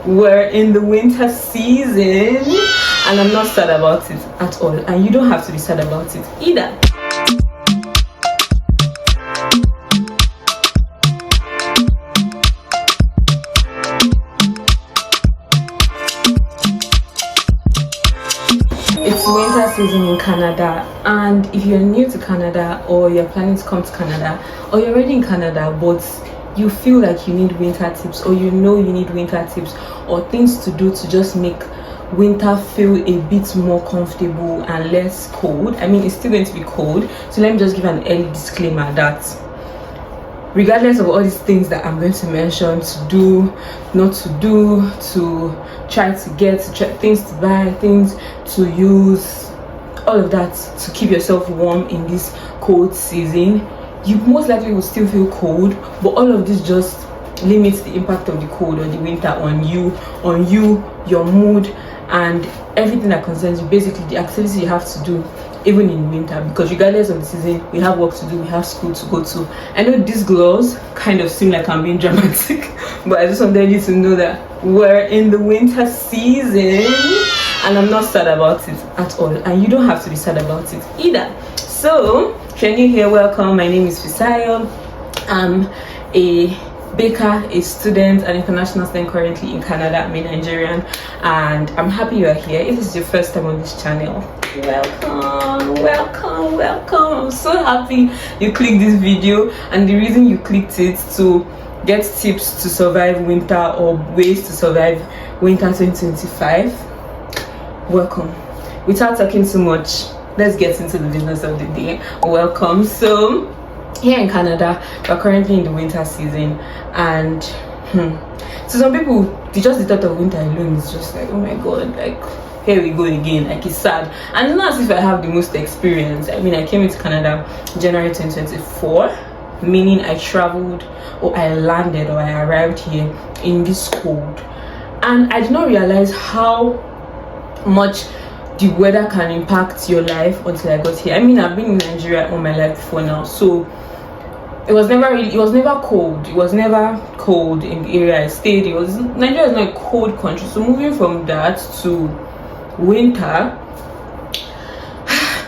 we're in the winter season, and I'm not sad about it at all, and you don't have to be sad about it either. It's winter season in Canada, and if you're new to Canada or you're planning to come to Canada or you're already in Canada but you feel like you need winter tips, or you need winter tips or things to do to just make winter feel a bit more comfortable and less cold. I mean, it's still going to be cold, so let me just give an early disclaimer that regardless of all these things that I'm going to mention, to do, not to do, to try to get, things to buy, things to use, all of that to keep yourself warm in this cold season, you most likely will still feel cold, but all of this just limits the impact of the cold or the winter on you, your mood, and everything that concerns you. Basically, the activities you have to do even in winter, because regardless of the season, we have work to do, we have school to go to. I know these gloves kind of seem like I'm being dramatic, but I just wanted you to know that we're in the winter season, and I'm not sad about it at all, and you don't have to be sad about it either. So if you're new here, welcome. My name is Fisayo. I'm a baker, a student, an international student currently in Canada. I'm a Nigerian, and I'm happy you are here. If this is your first time on this channel, welcome. I'm so happy you clicked this video, and the reason you clicked it to get tips to survive winter or ways to survive winter 2025. Welcome. Without talking too much, let's get into the business of the day. Welcome. So here in Canada, we're currently in the winter season, and so some people, just the thought of winter alone is just like, oh my god, like here we go again, like it's sad. And it's not as if I have the most experience. I mean, I came into Canada January 2024, meaning I traveled, or I landed, or I arrived here in this cold, and I did not realize how much the weather can impact your life until I got here. I mean, I've been in Nigeria all my life before now, so it was never cold. It was never cold in the area I stayed. Nigeria is not a cold country, so moving from that to winter,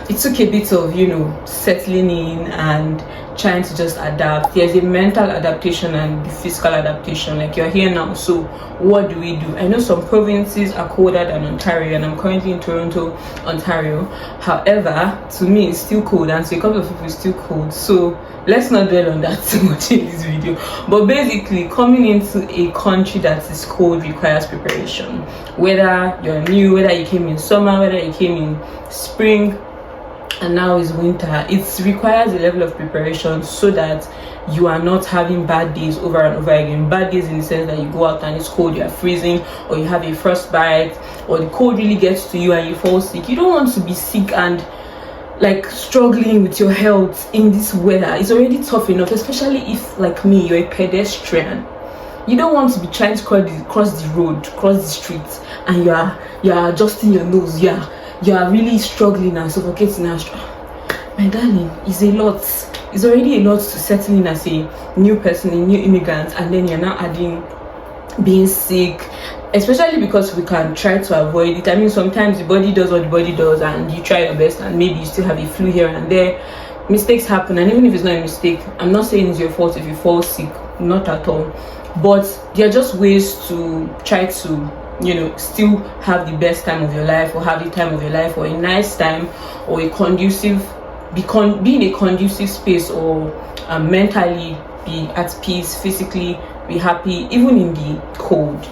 it took a bit of settling in and trying to just adapt. There's a mental adaptation and the physical adaptation. Like, you're here now, so what do we do? I know some provinces are colder than Ontario, and I'm currently in Toronto, Ontario. However, to me it's still cold, and to a couple of people it's still cold, so let's not dwell on that too much in this video. But basically, coming into a country that is cold requires preparation. Whether you're new, whether you came in summer, whether you came in spring, and now is winter, it requires a level of preparation so that you are not having bad days over and over again. Bad days in the sense that you go out and it's cold, you are freezing, or you have a frostbite, or the cold really gets to you and you fall sick. You don't want to be sick and like struggling with your health in this weather. It's already tough enough, especially if, like me, you're a pedestrian. You don't want to be trying to cross the road, cross the street, and you're adjusting your nose. You are really struggling and suffocating. My darling, it's a lot. It's already a lot to settle in as a new person, a new immigrant, and then you're now adding being sick, especially because we can try to avoid it. I mean, sometimes the body does what the body does, and you try your best, and maybe you still have a flu here and there. Mistakes happen, and even if it's not a mistake, I'm not saying it's your fault if you fall sick, not at all, but there are just ways to try to still have the best time of your life, or have the time of your life, or a nice time, or a conducive, be in a conducive space, or mentally be at peace, physically be happy, even in the cold.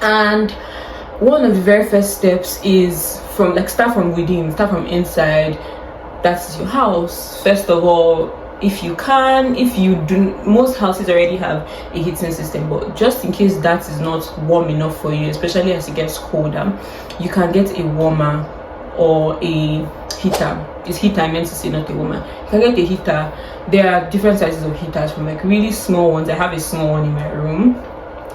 And one of the very first steps is start from within, start from inside. That's your house. First of all, if you do, most houses already have a heating system, but just in case that is not warm enough for you, especially as it gets colder, you can get a warmer or a heater. It's heater I meant to say, not a warmer. You can get a heater. There are different sizes of heaters, from like really small ones. I have a small one in my room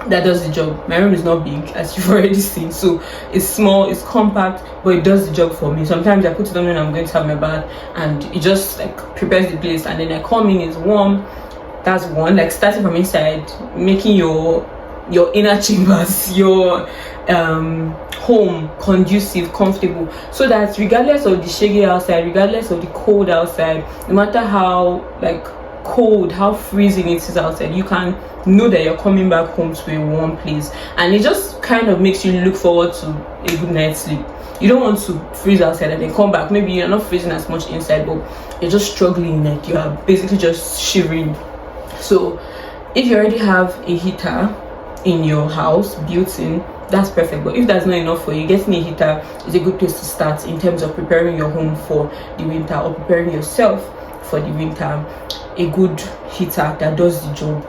that does the job. My room is not big, as you've already seen, so it's small, it's compact, but it does the job for me. Sometimes I put it on when I'm going to have my bath, and it just like prepares the place, and then I come in, it's warm. That's one. Like, starting from inside, making your your inner chambers, your home conducive, comfortable, so that regardless of the shaggy outside, regardless of the cold outside, no matter how like cold, how freezing it is outside, you can know that you're coming back home to a warm place. And it just kind of makes you look forward to a good night's sleep. You don't want to freeze outside and then come back, maybe you're not freezing as much inside, but you're just struggling, like you are basically just shivering. So if you already have a heater in your house built in, that's perfect. But if that's not enough for you, getting a heater is a good place to start in terms of preparing your home for the winter, or preparing yourself for the winter. A good heater that does the job,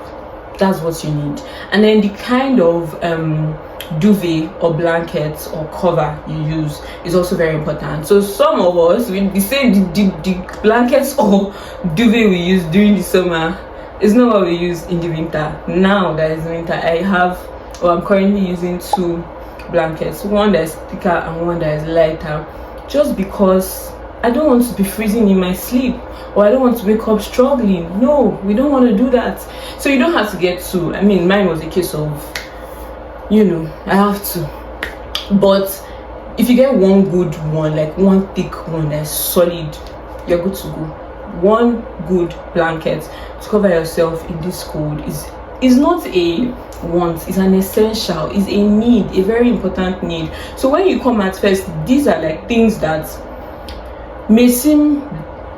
that's what you need. And then the kind of duvet or blankets or cover you use is also very important. So some of us, we say the blankets or duvet we use during the summer is not what we use in the winter. Now that is winter, I'm currently using 2 blankets, one that is thicker and one that is lighter, just because I don't want to be freezing in my sleep, or I don't want to wake up struggling. No, we don't want to do that. So you don't have to get 2. I mean, mine was a case of, I have to. But if you get one good one, like one thick one that's solid, you're good to go. One good blanket to cover yourself in this cold is not a want, it's an essential, it's a need, a very important need. So when you come at first, these are like things that may seem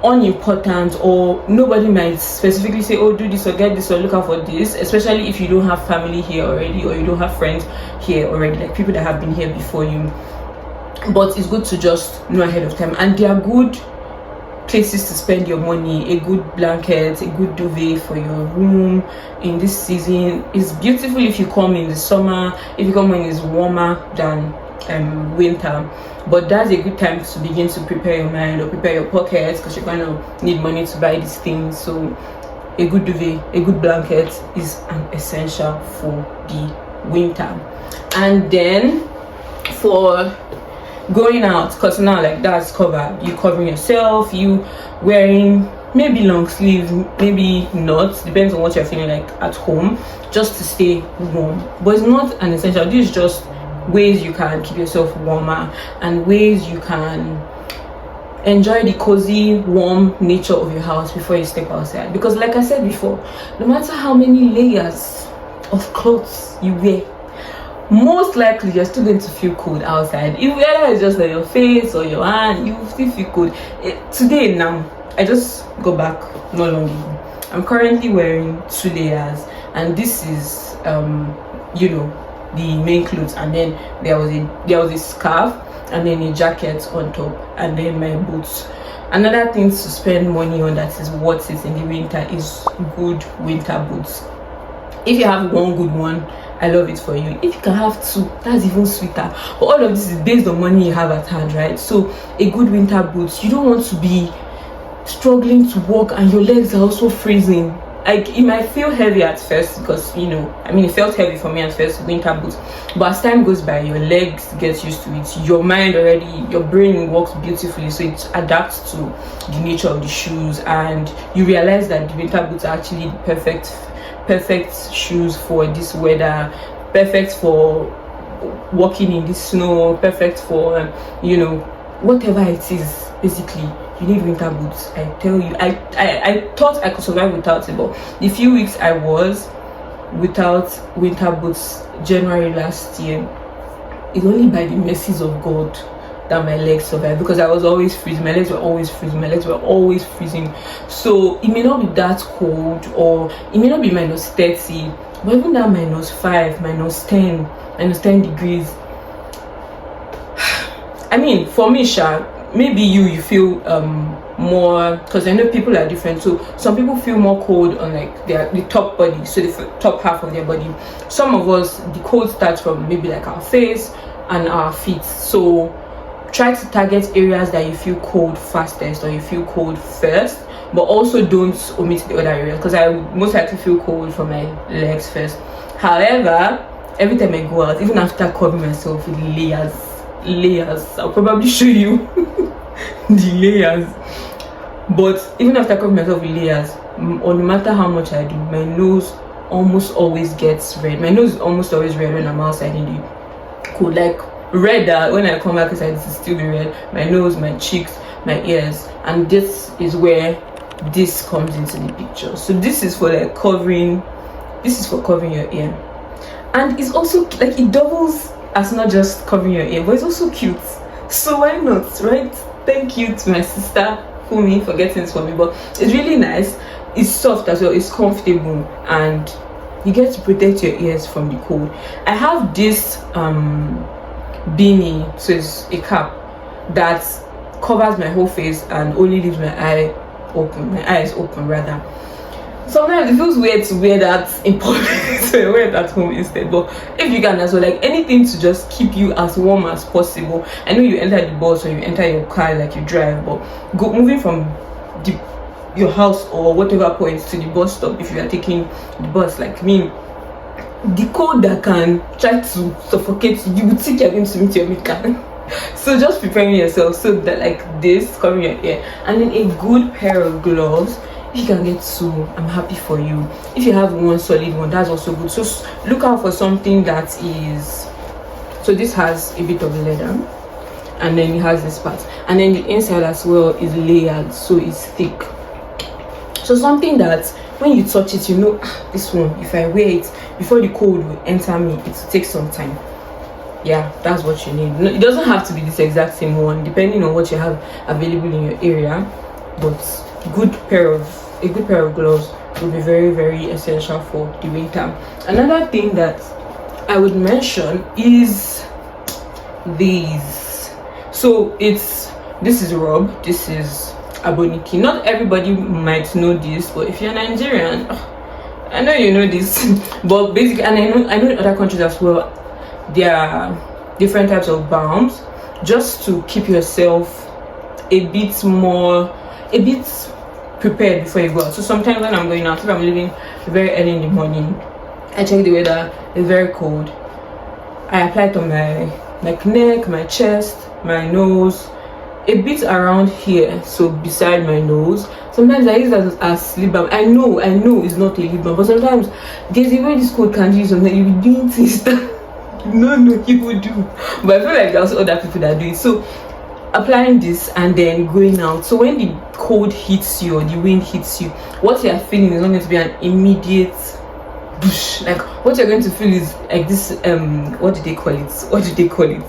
unimportant, or nobody might specifically say, oh, do this or get this or look out for this, especially if you don't have family here already, or you don't have friends here already, like people that have been here before you. But it's good to just know ahead of time, and they are good places to spend your money. A good blanket, a good duvet for your room in this season is beautiful. If you come in the summer, if you come when it's warmer than winter, but that's a good time to begin to prepare your mind or prepare your pockets, because you're going to need money to buy these things. So a good duvet, a good blanket is an essential for the winter. And then for going out, because now like that's covered, you covering yourself, you wearing maybe long sleeves, maybe not, depends on what you're feeling like at home, just to stay warm. But it's not an essential. This is just ways you can keep yourself warmer, and ways you can enjoy the cozy, warm nature of your house before you step outside. Because like I said before, no matter how many layers of clothes you wear, most likely you're still going to feel cold outside. If whether it's just on your face or your hand, you still feel cold. Today now, I just go back not long ago. I'm currently wearing 2 layers, and this is the main clothes, and then there was a scarf, and then a jacket on top, and then my boots. Another thing to spend money on that is worth it in the winter is good winter boots. If you have one good one, I love it for you. If you can have 2, that's even sweeter. But all of this is based on money you have at hand, right? So a good winter boots, you don't want to be struggling to walk and your legs are also freezing. Like, it might feel heavy at first, because it felt heavy for me at first, winter boots, but as time goes by, your legs get used to it, your mind already, your brain works beautifully, so it adapts to the nature of the shoes, and you realize that the winter boots are actually the perfect shoes for this weather, perfect for walking in the snow, perfect for whatever it is. Basically, you need winter boots. I tell you, I thought I could survive without it, but the few weeks I was without winter boots, January last year, it's only by the mercies of God that my legs survived, because I was always freezing. My legs were always freezing. So it may not be that cold, or it may not be -30, but even that -5, -10 degrees, I mean, for me, maybe you feel more, because I know people are different. So some people feel more cold on like the top body, so the top half of their body. Some of us, the cold starts from maybe like our face and our feet. So try to target areas that you feel cold fastest, or you feel cold first, but also don't omit the other areas, because I most likely feel cold from my legs first. However, every time I go out, even after covering myself with layers, I'll probably show you the layers, but even after covering myself with layers, or no matter how much I do, my nose almost always gets red. My nose is almost always red when I'm outside in the cold, like redder when I come back inside. This is still be red. My nose, my cheeks, my ears, and this is where this comes into the picture. So this is for like covering, this is for covering your ear, and it's also like it doubles as not just covering your ear, but it's also cute. So why not, right? Thank you to my sister Fumi for getting this for me. But it's really nice. It's soft as well, it's comfortable, and you get to protect your ears from the cold. I have this beanie, so it's a cap that covers my whole face and only leaves my eyes open rather. Sometimes it feels weird to wear that in public, so I wear it at home instead. But if you can as well, like anything to just keep you as warm as possible. I know you enter the bus or you enter your car, like you drive, but moving from your house or whatever point to the bus stop, if you are taking the bus like me, the cold that can try to suffocate you, you would think you're going to meet your maker. So just preparing yourself so that like this, covering your ear, and then a good pair of gloves. If you can get two, I'm happy for you. If you have one solid one, that's also good. So look out for something that is, so this has a bit of leather, and then it has this part, and then the inside as well is layered, so it's thick. So something that when you touch it, you know, this one, if I wear it before the cold will enter me, it will take some time. Yeah, that's what you need. No, it doesn't have to be this exact same one, depending on what you have available in your area, but a good pair of gloves will be very, very essential for the winter. Another thing that I would mention is these. So this is rub, this is aboniki. Not everybody might know this, but if you're Nigerian, I know you know this. But basically, and I know in other countries as well, there are different types of balms just to keep yourself a bit prepared before you go out. So sometimes when I'm going out, if I'm leaving very early in the morning, I check the weather, it's very cold, I apply it on my neck, my chest, my nose, a bit around here, so beside my nose. Sometimes I use it as lip balm. I know it's not a lip balm, but sometimes there's a way this cold can use something. You be doing things that no people do, but I feel like there's other people that do it. So applying this and then going out, so when the cold hits you or the wind hits you, what you're feeling is not going to be an immediate bush. Like what you're going to feel is like this what do they call it,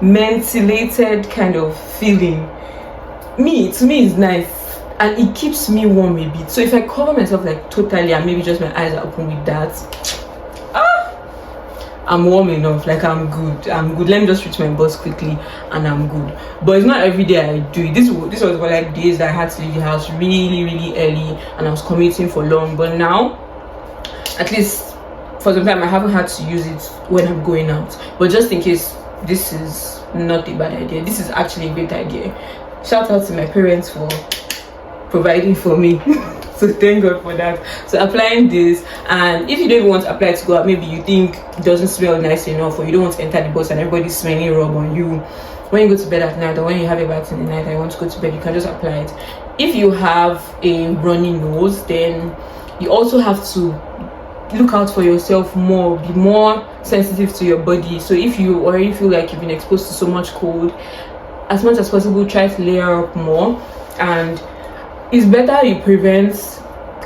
ventilated kind of feeling. To me it's nice, and it keeps me warm a bit. So if I cover myself like totally and maybe just my eyes are open with that, I'm warm enough, like I'm good. Let me just reach my bus quickly and I'm good. But it's not every day I do it. This was for like days that I had to leave the house really early and I was commuting for long. But now, at least for some time, I haven't had to use it when I'm going out. But just in case, this is not a bad idea. This is actually a great idea. Shout out to my parents for providing for me. So thank God for that. So applying this, and if you don't even want to apply it to go out, maybe you think it doesn't smell nice enough, or you don't want to enter the bus and everybody's smelling rub on you when you go to bed at night, or when you have a bath in the night and you want to go to bed, you can just apply it. If you have a runny nose, then you also have to look out for yourself more, be more sensitive to your body. So if you already feel like you've been exposed to so much cold, as much as possible, try to layer up more. And it's better you prevent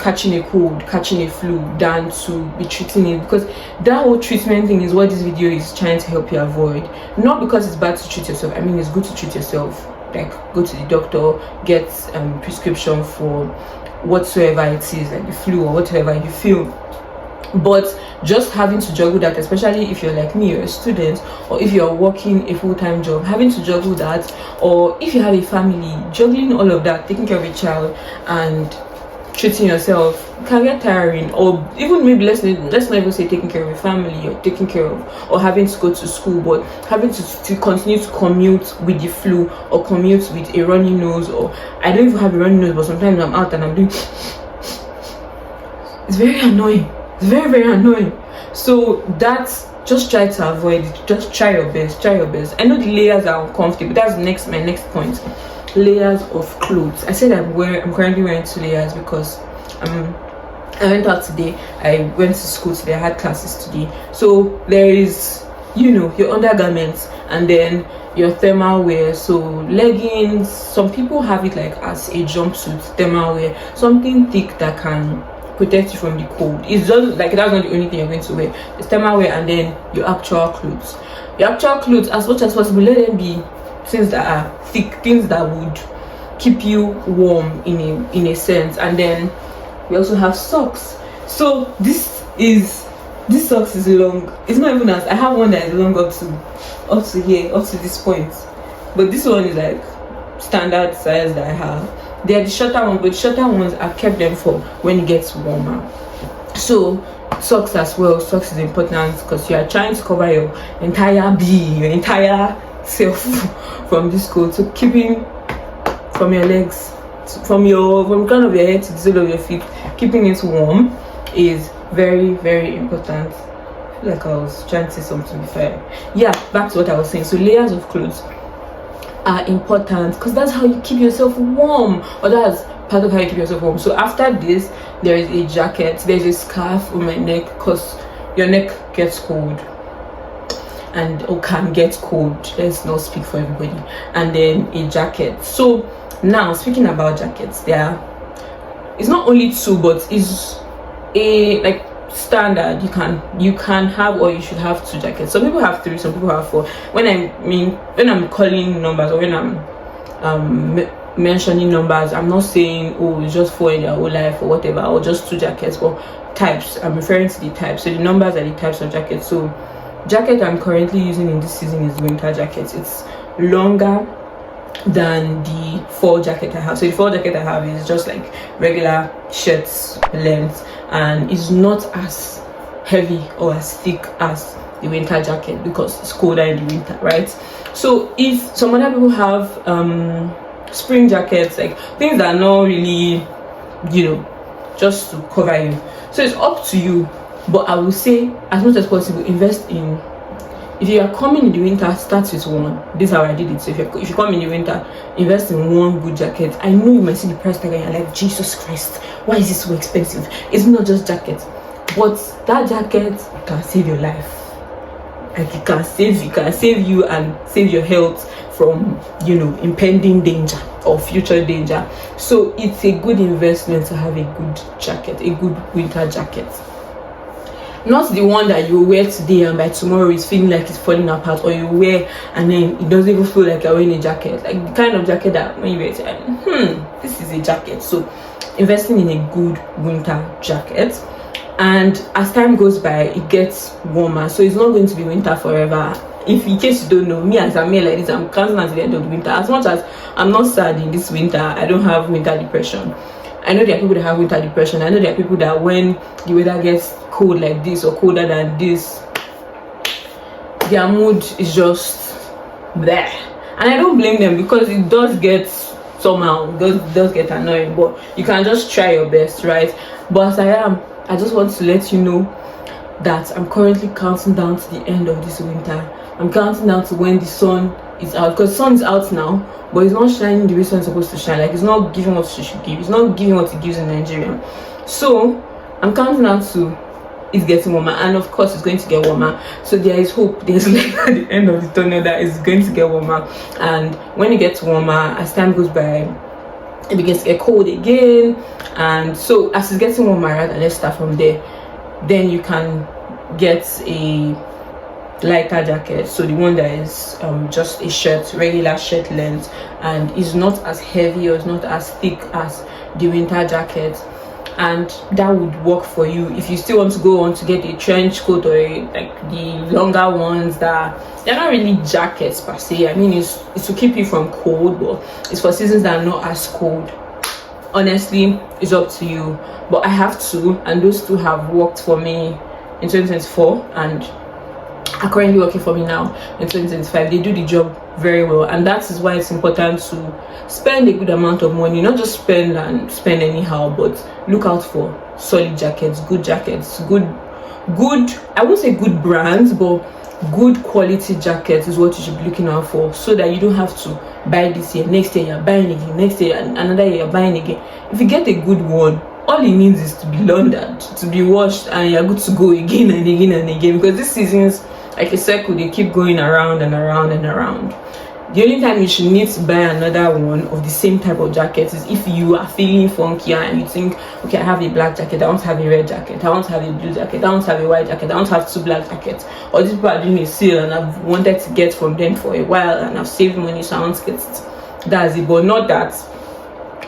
catching a cold, catching a flu, than to be treating it, because that whole treatment thing is what this video is trying to help you avoid. Not because it's bad to treat yourself. I mean, it's good to treat yourself, like go to the doctor, get prescription for whatsoever it is, like the flu or whatever you feel. But just having to juggle that, especially if you're like me, you're a student, or if you're working a full-time job, having to juggle that, or if you have a family, juggling all of that, taking care of a child and treating yourself can get tiring. Or even maybe let's not even say taking care of a family, or taking care of, or having to go to school, but having to continue to commute with the flu, or commute with a runny nose. Or I don't even have a runny nose, but sometimes I'm out and I'm doing it's very annoying. It's very annoying. So that's, just try to avoid it. Just try your best. I know the layers are uncomfortable. That's my next point. Layers of clothes. I said I'm currently wearing 2 layers because I went out today, I went to school today, I had classes today. So there is, your undergarments, and then your thermal wear, so leggings. Some people have it like as a jumpsuit, thermal wear, something thick that can protect you from the cold. It's just like that's not the only thing you're going to wear. It's thermal wear, and then your actual clothes. Your actual clothes, as much as possible, let them be things that are thick, things that would keep you warm in a sense. And then we also have socks. So this socks is long. It's not even as I have one that is long up to here, up to this point, but this one is like standard size that I have. They are the shorter ones, but the shorter ones I've kept them for when it gets warmer. So socks as well. Socks is important because you are trying to cover your entire being, your entire self from this cold. So keeping from your legs, from the crown of your head to the sole of your feet, keeping it warm is very, very important. I feel like I was trying to say something before. Yeah, back to what I was saying. So layers of clothes are important because that's how you keep yourself warm, or that's part of how you keep yourself warm. So after this, there is a jacket, there's a scarf on my neck because your neck gets cold or can get cold. Let's not speak for everybody. And then a jacket. So now, speaking about jackets, it's not only two, but it's a like standard. You can have, or you should have, two jackets. Some people have three, some people have four. When I'm calling numbers, or when I'm mentioning numbers, I'm not saying it's just four in their whole life or whatever, or just two jackets, but types. I'm referring to the types. So the numbers are the types of jackets. So jacket I'm currently using in this season is winter jacket. It's longer than the fall jacket I have. So the fall jacket I have is just like regular shirts length, and it's not as heavy or as thick as the winter jacket because it's colder in the winter, right? So if some other people have spring jackets, like things that are not really, just to cover you, so it's up to you. But I will say, as much as possible, invest in, if you are coming in the winter, start with one. This is how I did it. So if you come in the winter, invest in one good jacket. I know you might see the price tag and you're like, Jesus Christ, why is this so expensive? It's not just jackets, but that jacket can save your life. Like it can save you and save your health from impending danger or future danger. So it's a good investment to have a good jacket, a good winter jacket. Not the one that you wear today and by tomorrow it's feeling like it's falling apart, or you wear and then it doesn't even feel like you're wearing a jacket. Like the kind of jacket that when you wear it, this is a jacket. So investing in a good winter jacket. And as time goes by, it gets warmer, so it's not going to be winter forever. If in case you don't know, me as a male like this, I'm counting at the end of the winter. As much as I'm not sad in this winter, I don't have winter depression. I know there are people that have winter depression. I know there are people that when the weather gets cold like this or colder than this, their mood is just there. And I don't blame them because it does get somehow, does get annoying, but you can just try your best, right? But as I just want to let you know that I'm currently counting down to the end of this winter. I'm counting down to when the sun is out, because the sun is out now, but it's not shining the way sun is supposed to shine. Like it's not giving what it should give. It's not giving what it gives in Nigeria. So I'm counting down to it's getting warmer, and of course it's going to get warmer. So there is hope. There's like at the end of the tunnel that it's going to get warmer, and when it gets warmer, as time goes by, it begins to get cold again. And so as it's getting warmer, right, and let's start from there, then you can get a lighter jacket. So the one that is just a shirt, regular shirt length, and is not as heavy or is not as thick as the winter jacket, and that would work for you. If you still want to go on to get a trench coat or like the longer ones that they're not really jackets per se, I mean it's to keep you from cold, but it's for seasons that are not as cold. Honestly, it's up to you. But I have two, and those two have worked for me in 2024 and are currently working for me now in 2025. They do the job very well, and that is why it's important to spend a good amount of money, not just spend anyhow, but look out for solid jackets, good I won't say good brands, but good quality jackets is what you should be looking out for, so that you don't have to buy this year, next year you're buying again, next year another year you're buying again. If you get a good one, all it needs is to be laundered, to be washed, and you're good to go again and again and again, because this season's like a circle. They keep going around and around and around. The only time you should need to buy another one of the same type of jacket is if you are feeling funky and you think, okay, I have a black jacket, I want to have a red jacket, I want to have a blue jacket, I want to have a white jacket, I want to have 2 black jackets, or these people are doing a sale and I've wanted to get from them for a while and I've saved money, so I want to get it. That's it. But not that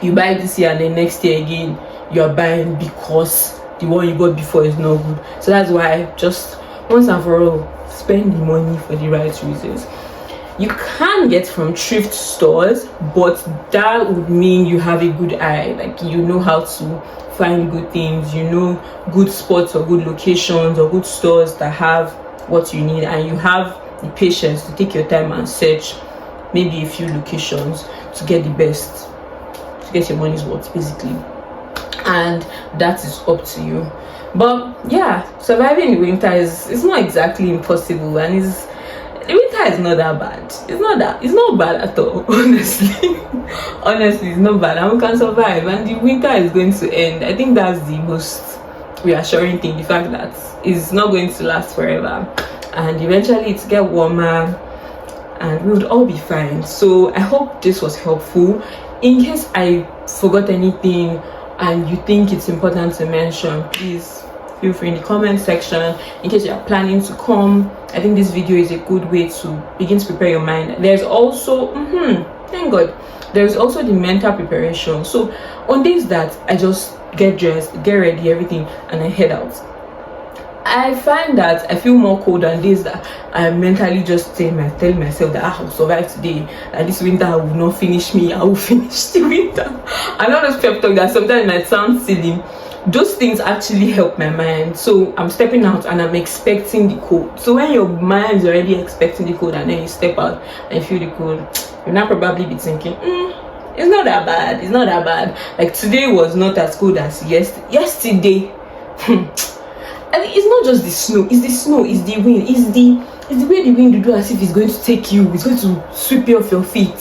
you buy this year and then next year again you are buying because the one you bought before is not good. So that's why, just once and for all, spend the money for the right reasons. You can get from thrift stores, but that would mean you have a good eye, like you know how to find good things, you know good spots or good locations or good stores that have what you need, and you have the patience to take your time and search maybe a few locations to get the best, to get your money's worth basically. And that is up to you. But yeah, surviving the winter it's not exactly impossible, and the winter is not that bad. It's not bad at all, honestly. Honestly, it's not bad, and we can survive, and the winter is going to end. I think that's the most reassuring thing, the fact that it's not going to last forever, and eventually it's get warmer and we would all be fine. So I hope this was helpful. In case I forgot anything and you think it's important to mention, please feel free in the comment section. In case you are planning to come, I think this video is a good way to begin to prepare your mind. There's also thank God, there's also the mental preparation. So on days that I just get dressed, get ready, everything, and I head out, I find that I feel more cold on days that I'm mentally just telling myself that I will survive today, that this winter will not finish me, I will finish the winter. I know those pep talk that sometimes might sound silly. Those things actually help my mind. So I'm stepping out and I'm expecting the cold. So when your mind is already expecting the cold and then you step out and you feel the cold, you'll now probably be thinking, it's not that bad, it's not that bad. Like today was not as cold as yesterday. And it's not just the snow, it's the wind, it's the way the wind will do as if it's going to take you, it's going to sweep you off your feet.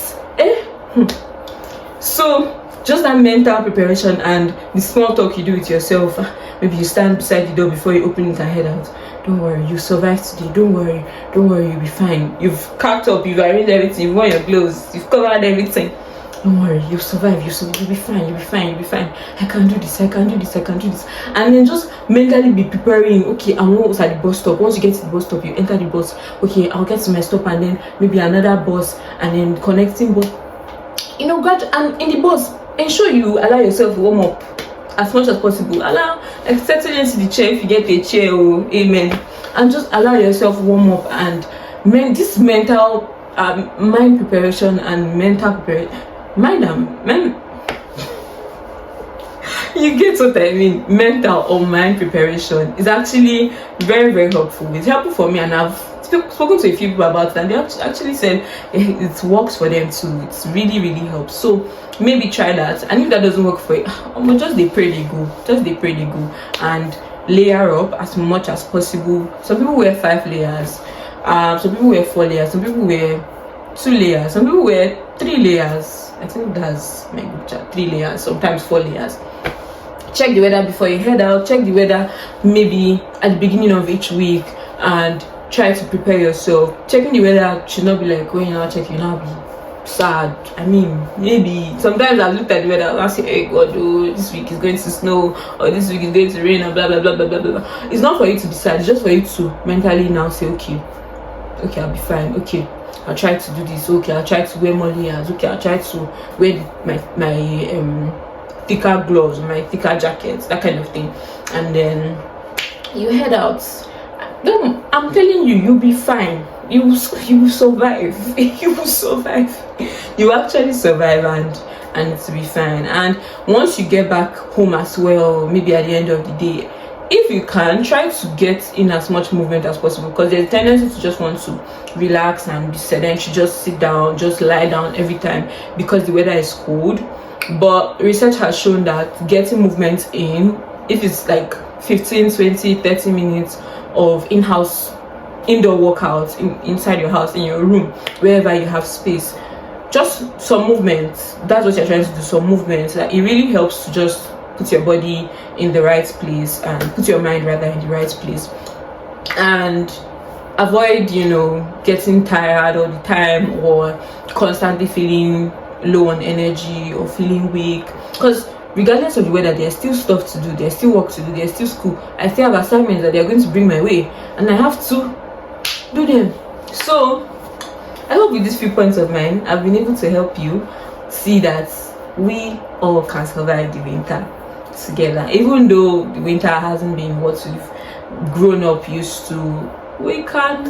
So just that mental preparation and the small talk you do with yourself. Maybe you stand beside the door before you open it and head out. Don't worry, you survived today. Don't worry, you'll be fine. You've packed up, you've arranged everything, you've worn your clothes, you've covered everything. Don't worry, you'll survive, you'll be fine. I can do this. And then just mentally be preparing. Okay, I'm almost at the bus stop. Once you get to the bus stop, you enter the bus. Okay, I'll get to my stop and then maybe another bus, and then connecting bus. And in the bus, ensure you allow yourself to warm up as much as possible. Allow, like, settle into the chair if you get a chair, amen. And just allow yourself to warm up, and this mental mind preparation and mental preparation. You get what I mean? Mental or mind preparation is actually very, very helpful. It's helpful for me, and I've spoken to a few people about it, and they actually said it works for them too. It's really, really helps. So maybe try that, and if that doesn't work for you, just they pray they go and layer up as much as possible. Some people wear 5 layers, some people wear 4 layers, some people wear 2 layers, some people wear 3 layers. I think that's my group chat. 3 layers, sometimes 4 layers. Check the weather before you head out. Check the weather maybe at the beginning of each week and try to prepare yourself. Checking the weather should not be like going out checking, now be sad. I mean, maybe sometimes I looked at the weather and I say, hey God, this week is going to snow, or this week is going to rain, and blah blah blah blah blah blah. It's not for you to decide, it's just for you to mentally now say, okay, I'll be fine. Okay, I'll try to do this. Okay, I'll try to wear more layers. Okay, I'll try to wear my thicker gloves, my thicker jackets, that kind of thing. And then you head out. I'm telling you, you'll be fine. You will survive. You will survive. You actually survive, and it will be fine. And once you get back home as well, maybe at the end of the day, if you can, try to get in as much movement as possible, because there's a tendency to just want to relax and be sedentary, just sit down, just lie down every time because the weather is cold. But research has shown that getting movement in, if it's like 15, 20, 30 minutes of indoor workouts inside your house, in your room, wherever you have space, just some movement, that's what you're trying to do, some movement, like it really helps to just put your body in the right place, and put your mind rather in the right place, and avoid, you know, getting tired all the time or constantly feeling low on energy or feeling weak, because regardless of the weather, there's still stuff to do, there's still work to do, there's still school. I still have assignments that they're going to bring my way, and I have to do them. So I hope with these few points of mine, I've been able to help you see that we all can survive the winter together. Even though the winter hasn't been what we've grown up used to, we can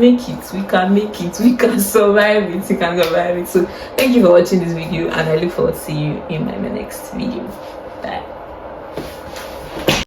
make it, we can survive it, we can survive it. So thank you for watching this video, and I look forward to seeing you in my next video.